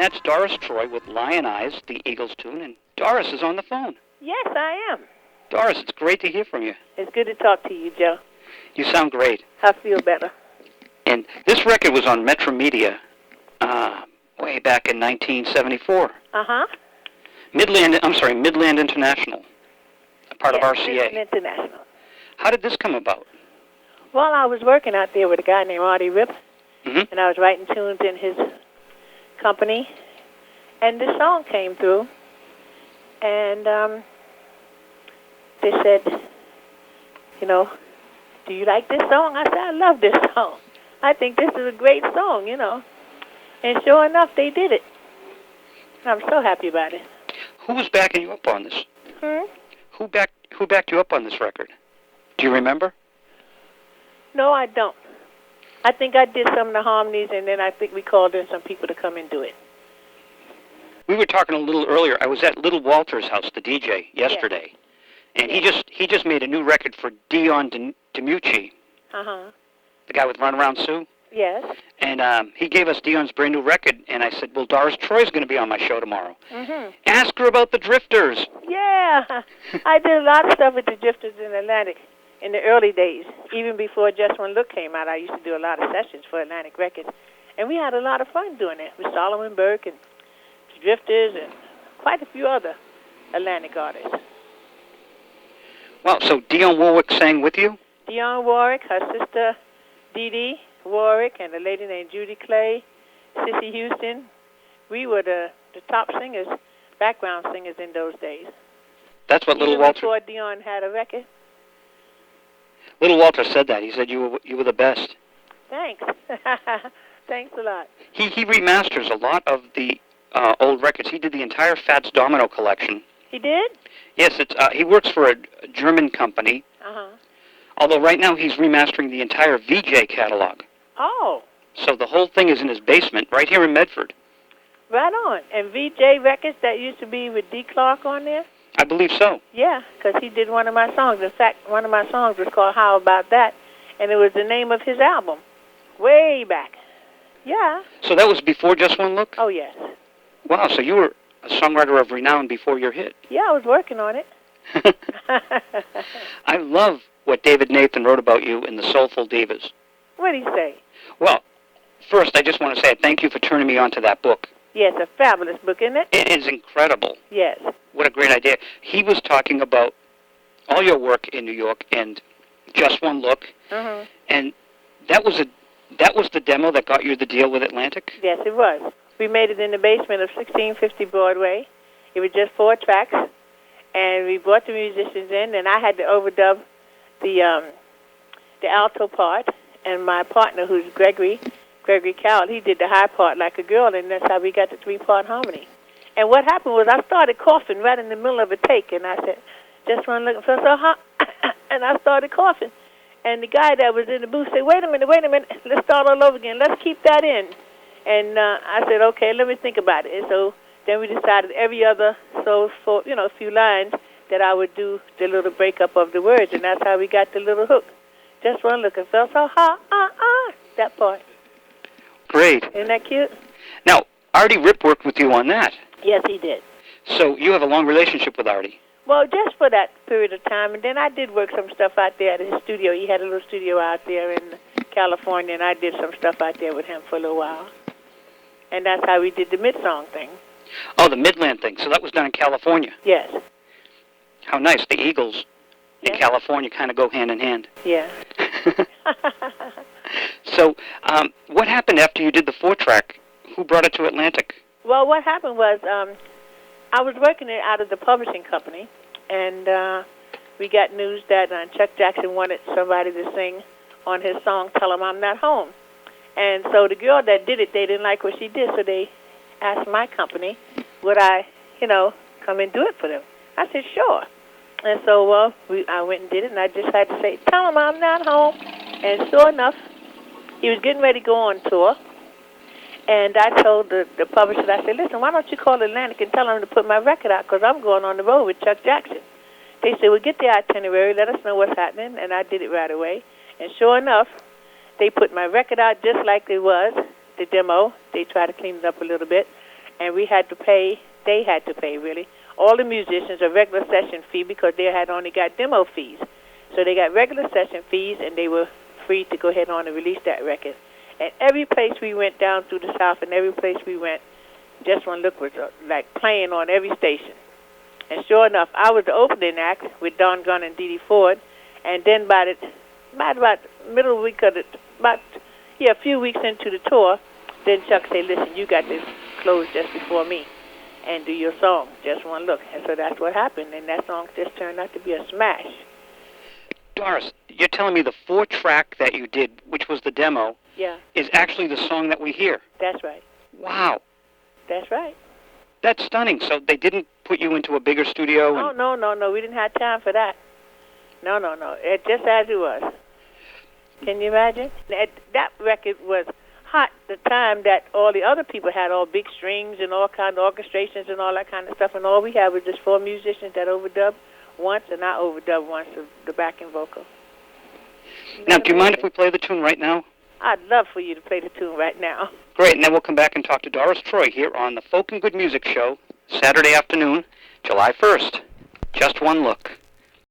that's Doris Troy with Lyin Eyes, the Eagles tune, and Doris is on the phone. Yes, I am. Doris, it's great to hear from you. It's good to talk to you, Joe. You sound great. I feel better. And this record was on Metromedia way back in 1974. Uh-huh. Midland International, a part of RCA. Midland International. How did this come about? Well, I was working out there with a guy named Artie Ripp, and I was writing tunes in his company, and this song came through, and they said, you know, do you like this song? I said, I love this song. I think this is a great song, you know. And sure enough, they did it. I'm so happy about it. Who was backing you up on this? Who backed you up on this record? Do you remember? No, I don't. I think I did some of the harmonies, and then I think we called in some people to come and do it. We were talking a little earlier. I was at Little Walter's house, the DJ, yesterday, and he just made a new record for Dion DiMucci, the guy with Run Around Sue. Yes. And he gave us Dion's brand new record, and I said, well, Doris Troy's going to be on my show tomorrow. Ask her about the Drifters. Yeah. I did a lot of stuff with the Drifters in Atlantic in the early days. Even before Just One Look came out, I used to do a lot of sessions for Atlantic Records. And we had a lot of fun doing it with Solomon Burke and the Drifters and quite a few other Atlantic artists. Well, so Dionne Warwick sang with you? Dionne Warwick, her sister Dee Dee Warwick, and a lady named Judy Clay, Sissy Houston. We were the top singers, background singers in those days. That's what Little Walter... before Dionne had a record. Little Walter said that. He said you were the best. Thanks. Thanks a lot. He remasters a lot of the old records. He did the entire Fats Domino collection. He did? Yes, he works for a German company. Although right now he's remastering the entire VJ catalog. Oh. So the whole thing is in his basement, right here in Medford. Right on. And VJ Records, that used to be with D. Clark on there? I believe so. Yeah, because he did one of my songs. In fact, one of my songs was called How About That, and it was the name of his album, way back. Yeah. So that was before Just One Look? Oh, yes. Wow, so you were a songwriter of renown before your hit. Yeah, I was working on it. I love what David Nathan wrote about you in the Soulful Divas. What did he say? Well, first, I just want to say thank you for turning me on to that book. Yes, a fabulous book, isn't it? It is incredible. Yes. What a great idea. He was talking about all your work in New York and Just One Look, and that was the demo that got you the deal with Atlantic? Yes, it was. We made it in the basement of 1650 Broadway. It was just 4 tracks, and we brought the musicians in, and I had to overdub the alto part, and my partner, who's Gregory Cowell, he did the high part like a girl, and that's how we got the 3-part harmony. And what happened was I started coughing right in the middle of a take, and I said, just one look, felt so hot, and I started coughing. And the guy that was in the booth said, wait a minute, let's start all over again. Let's keep that in. And I said, okay, let me think about it. And so then we decided every other, for a few lines, that I would do the little breakup of the words, and that's how we got the little hook. Just one look, and felt so hot, that part. Great. Isn't that cute? Now, Artie Ripp worked with you on that. Yes, he did. So you have a long relationship with Artie. Well, just for that period of time, and then I did work some stuff out there at his studio. He had a little studio out there in California, and I did some stuff out there with him for a little while. And that's how we did the mid-song thing. Oh, the Midland thing. So that was done in California. Yes. How nice. The Eagles in California kind of go hand in hand. Yeah. So what happened after you did the 4-track? Who brought it to Atlantic? Well, what happened was I was working it out of the publishing company, and we got news that Chuck Jackson wanted somebody to sing on his song, Tell 'Em I'm Not Home. And so the girl that did it, they didn't like what she did, so they asked my company, would I, come and do it for them. I said, sure. And so I went and did it, and I just had to say, tell him I'm not home. And sure enough, he was getting ready to go on tour. And I told the publisher, I said, listen, why don't you call Atlantic and tell them to put my record out, because I'm going on the road with Chuck Jackson. They said, well, get the itinerary, let us know what's happening, and I did it right away. And sure enough, they put my record out just like it was, the demo. They tried to clean it up a little bit. and we had to pay, they had to pay, really, all the musicians a regular session fee because they had only got demo fees. So they got regular session fees, and they were free to go ahead on and release that record. And every place we went down through the South and every place we went, Just One Look was like playing on every station. And sure enough, I was the opening act with Don Gunn and Dee Dee Ford. And then by about middle week of a few weeks into the tour, then Chuck said, listen, you got to close just before me and do your song, Just One Look. And so that's what happened, and that song just turned out to be a smash. Doris, you're telling me the 4-track that you did, which was the demo, is actually the song that we hear? That's right. Wow. That's right. That's stunning. So they didn't put you into a bigger studio? No. We didn't have time for that. No. It just as it was. Can you imagine? That record was hot the time that all the other people had all big strings and all kind of orchestrations and all that kind of stuff, and all we had was just 4 musicians that overdubbed once, and I overdubbed once the backing vocal. Now, do you mind if we play the tune right now? I'd love for you to play the tune right now. Great, and then we'll come back and talk to Doris Troy here on the Folk and Good Music Show, Saturday afternoon, July 1st. Just One Look.